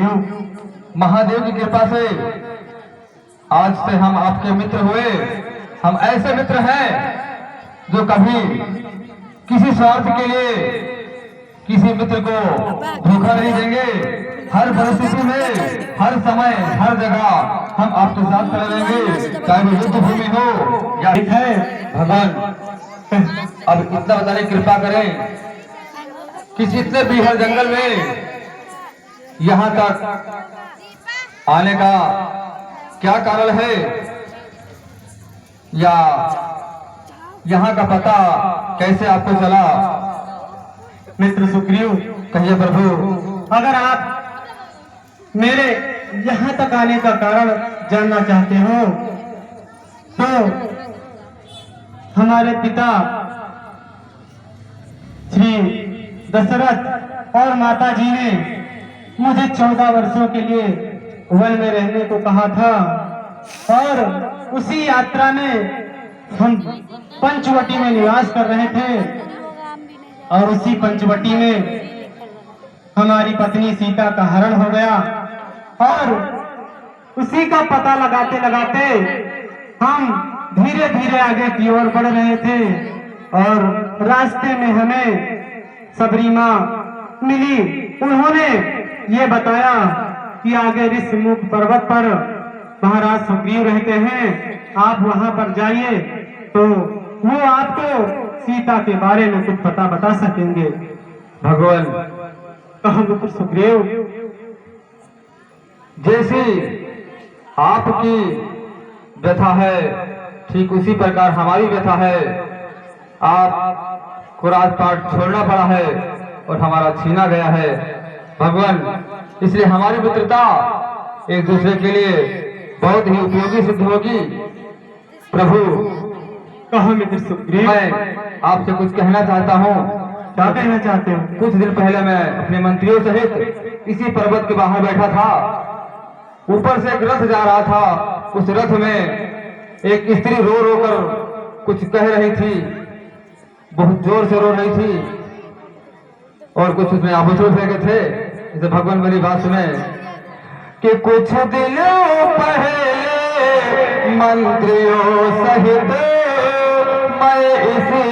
सुग्रीव, महादेव की कृपा से आज से हम आपके मित्र हुए। हम ऐसे मित्र हैं जो कभी किसी स्वार्थ के लिए किसी मित्र को धोखा नहीं देंगे। हर परिस्थिति में, हर समय, हर जगह हम आपके साथ खड़े रहेंगे, चाहे वो युद्ध भूमि हो या ठीक है भगवान। अब इतना बताने की कृपा करें कि इतने बीहड़ जंगल में यहाँ तक आने का क्या कारण है, या यहाँ का पता कैसे आपको चला? मित्र सुग्रीव, कहिए प्रभु। अगर आप मेरे यहाँ तक आने का कारण जानना चाहते हो तो हमारे पिता श्री दशरथ और माता जी ने मुझे 14 वर्षों के लिए वन में रहने को कहा था, और उसी यात्रा में हम पंचवटी में निवास कर रहे थे, और उसी पंचवटी में हमारी पत्नी सीता का हरण हो गया, और उसी का पता लगाते लगाते हम धीरे धीरे आगे की ओर बढ़ रहे थे, और रास्ते में हमें सबरी माँ मिली। उन्होंने ये बताया कि आगे ऋषिमुख पर्वत पर महाराज सुग्रीव रहते हैं, आप वहां पर जाइए तो वो आपको सीता के बारे में कुछ पता बता सकेंगे। भगवान, कहा मित्र सुग्रीव, जैसी आपकी व्यथा है ठीक उसी प्रकार हमारी व्यथा है। आपको राजपाट छोड़ना पड़ा है और हमारा छीना गया है भगवान, इसलिए हमारी मित्रता एक दूसरे के लिए बहुत ही उपयोगी सिद्ध होगी। प्रभु, कहा मित्र सुग्रीव, मैं आपसे कुछ कहना चाहता हूँ। क्या कहना चाहते हो? कुछ दिन पहले मैं अपने मंत्रियों सहित इसी पर्वत के बाहर बैठा था। ऊपर से एक रथ जा रहा था। उस रथ में एक स्त्री रो रो कर कुछ कह रही थी, बहुत जोर से रो रही थी, और कुछ उसमें आभूषण फेंके थे। जैसे भगवान मेरी बात सुने कि कुछ दिनों पहले मंत्रियों सहित मैं इसी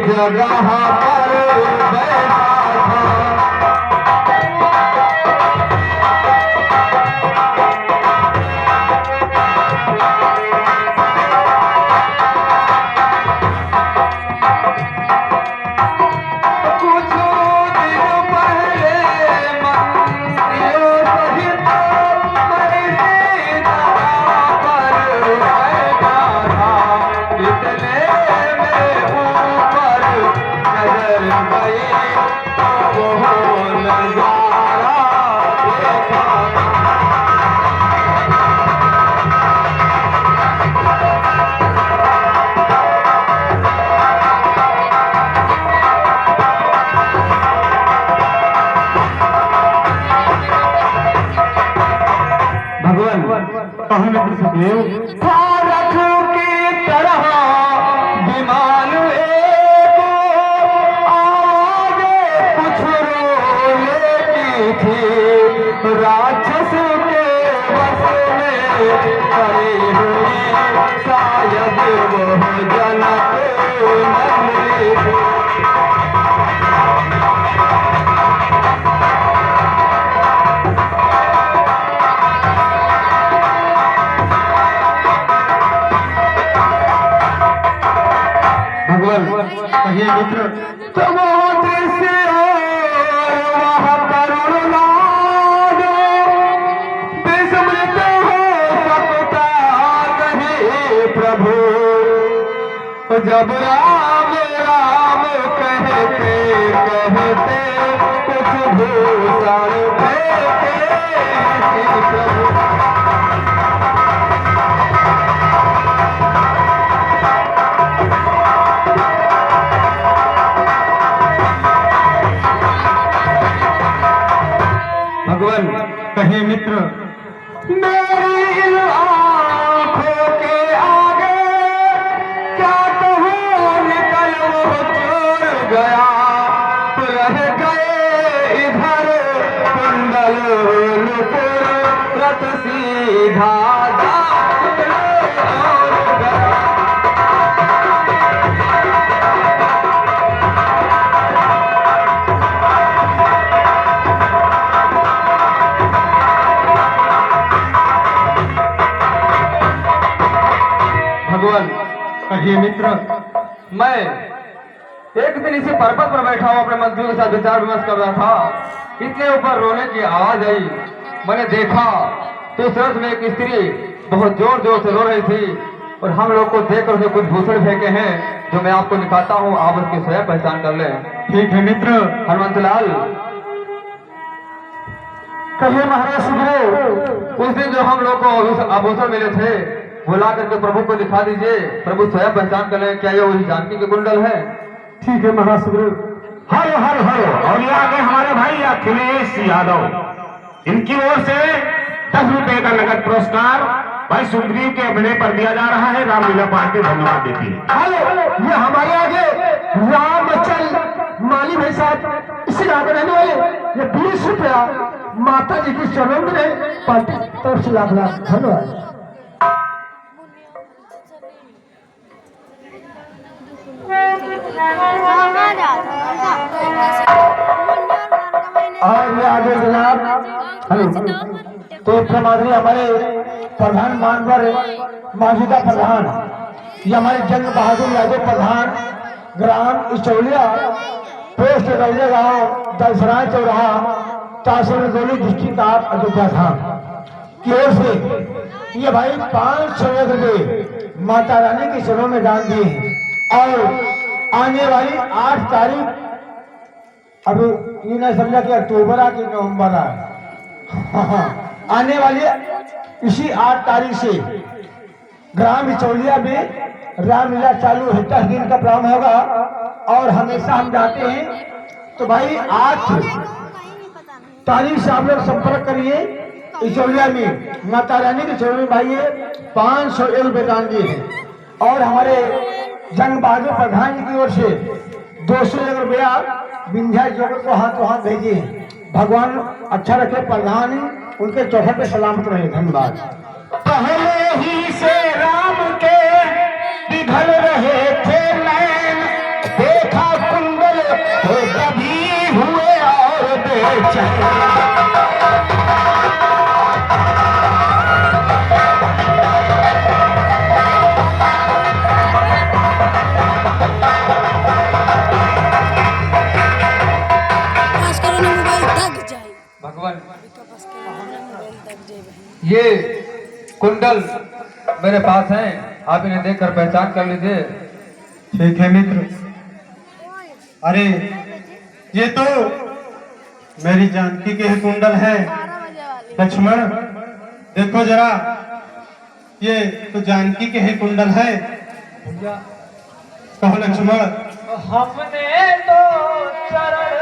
जगह पर बैठा था। भारत की तरह विमान एक आगे कुछ रोने की थी, राक्षस के बस में पड़ी हुई, शायद वो जनक नगरी थी। कहिए मित्र, तुम दृश्य वह करुण लागे, विस्मृत हो सकता नहीं प्रभु, जब राम राम कहते कहते कुछ भूषण फेंके प्रभु। भगवान, कहिए मित्र, मेरी आंखों के आगे क्या कहूँ, निकल वो चोर गया, रह गए इधर कुंडल लुटे हाथ सीधा दाब लो और गला। भगवान कहिए मित्र। मैं एक दिन इसी पर्वत पर बैठा हुआ अपने मंत्रियों के साथ विचार विमर्श कर रहा था। इतने ऊपर रोने की आवाज आई। मैंने देखा तो उस रथ में एक स्त्री बहुत जोर जोर से रो रही थी और हम लोग को देखकर उसे कुछ भूषण फेंके हैं जो मैं आपको दिखाता हूँ, आप उसकी स्वयं पहचान कर ले। ठीक है मित्र। हनुमंतलाल, कहिए महाराज सुग्रीव। उस दिन जो हम लोग को आभूषण मिले थे वो ला करके प्रभु को दिखा दीजिए, प्रभु स्वयं पहचान कर ले क्या ये वही जानकी के कुंडल है। ठीक है महाराज सुग्रीव। हलो हलो हलो, और ये आगे हमारे भाई अखिलेश यादव, इनकी ओर से 10 रुपए का नगद पुरस्कार भाई सुग्रीव के अभिनय पर दिया जा रहा है। रामलीला पार्टी धन्यवाद देती है। हेलो, ये हमारे आगे रामचल माली भाई साहब इसी गांव में रहने वाले, ये 20 रुपया माता जी की चरणों में पार्टी तरफ से लाख लाख धन्यवाद। और ये आगे जनाब, हेलो, तो प्रमादरी हमारे प्रधान मानवर मौजूदा प्रधान, ये हमारे जंग बहादुर यादव प्रधान, ग्राम इचौलिया, पोस्ट रौले गांव, दलसराय चौराहा, तहसील गोली, डिस्ट्रिक्ट ऑफ अयोध्या धाम की ओर से ये भाई 500 रुपये माता रानी के चरणों में दान दिए हैं। और आने वाली 8 तारीख, अब ये नहीं समझा कि अक्टूबर आ कि नवंबर आ, आने वाली इसी 8 तारीख से ग्राम बिचौलिया में रामलीला चालू है। 10 दिन का प्रोग्राम होगा और हमेशा हम जाते हैं। तो भाई 8 तारीख से आप लोग संपर्क करिए बिचौलिया में, माता रानी के चरणों में भाई 500 रुपये दान दिए हैं। और हमारे जंग बहादुर प्रधान जी की ओर से 200 रुपया विंध्या जोड़ को हाथ भेजिए। भगवान अच्छा रखे, प्रधान उनके चौखट पे सलामत रहे। धन्यवाद। पहले ही से राम के पिघल रहे थे नैन, देखा कुंडल तो कभी हुए और बेचैन। भगवान, ये कुंडल मेरे पास है, आप इन्हें देखकर पहचान कर लीजिए। ठीक है मित्र। अरे ये तो मेरी जानकी के ही कुंडल है। लक्ष्मण देखो जरा, ये तो जानकी के ही कुंडल है। कहो लक्ष्मण। हमने तो चरण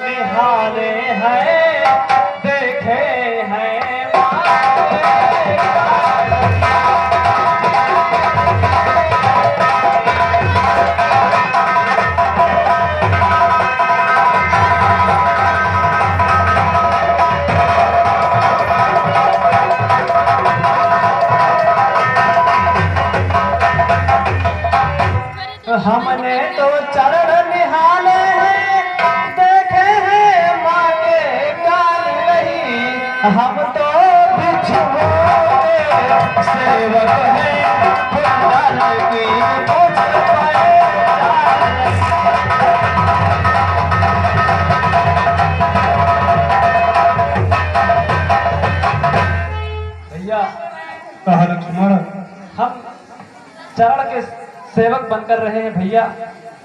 निहाले हैं, देखे हैं हमने तो चरण निहाले हैं, देखे हैं माँ के कान नहीं, हम तो बिछुओं के सेवक हैं, कुंडल की पूछ भैया। कहा लक्ष्मण। हम चरण के सेवक बनकर रहे हैं भैया,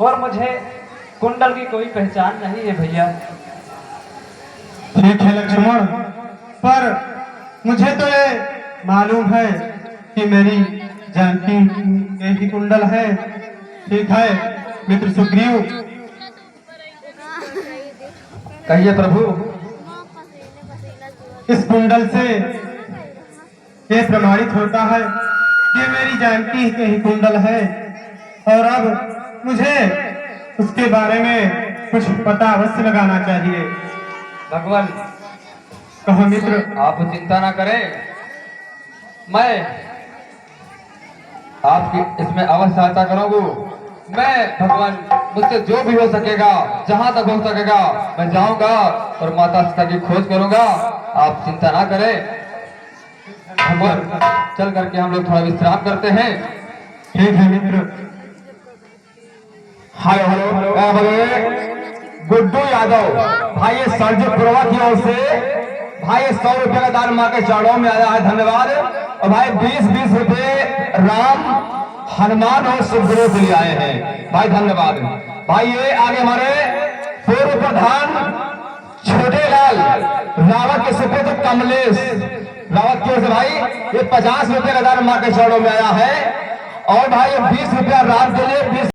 और मुझे कुंडल की कोई पहचान नहीं है भैया। ठीक है लक्ष्मण, पर मुझे तो ये मालूम है कि मेरी जानकी के ही कुंडल है। ठीक है मित्र सुग्रीव। कहिए प्रभु। इस कुंडल से ये प्रमाणित होता है कि मेरी जानकी के ही कुंडल है, और अब मुझे उसके बारे में कुछ पता अवश्य लगाना चाहिए। भगवान, कहो मित्र। आप चिंता ना करें, मैं आपकी इसमें अवश्य सहायता करूंगा। मैं भगवान मुझसे जो भी हो सकेगा, जहां तक हो सकेगा मैं जाऊंगा और माता सीता की खोज करूंगा। आप चिंता ना करें। भगवान चल करके हम लोग थोड़ा विश्राम करते हैं। ठीक है मित्र। हेलो हेलो गुड्डू यादव भाई, ये सरजू पुरवा की ओर से भाई 100 रुपए का दान मां के चरणों में आया है, धन्यवाद। और भाई 20-20 रुपए राम, हनुमान और सुखदेव के लिए आए हैं भाई, धन्यवाद भाई। ये आगे हमारे पूर्व प्रधान छोटे लाल रावत के सुपुत्र कमलेश रावत की ओर से भाई ये 50 रुपए का दान मां के चरणों में आया है। और भाई 20 रुपया राम के लिए, 20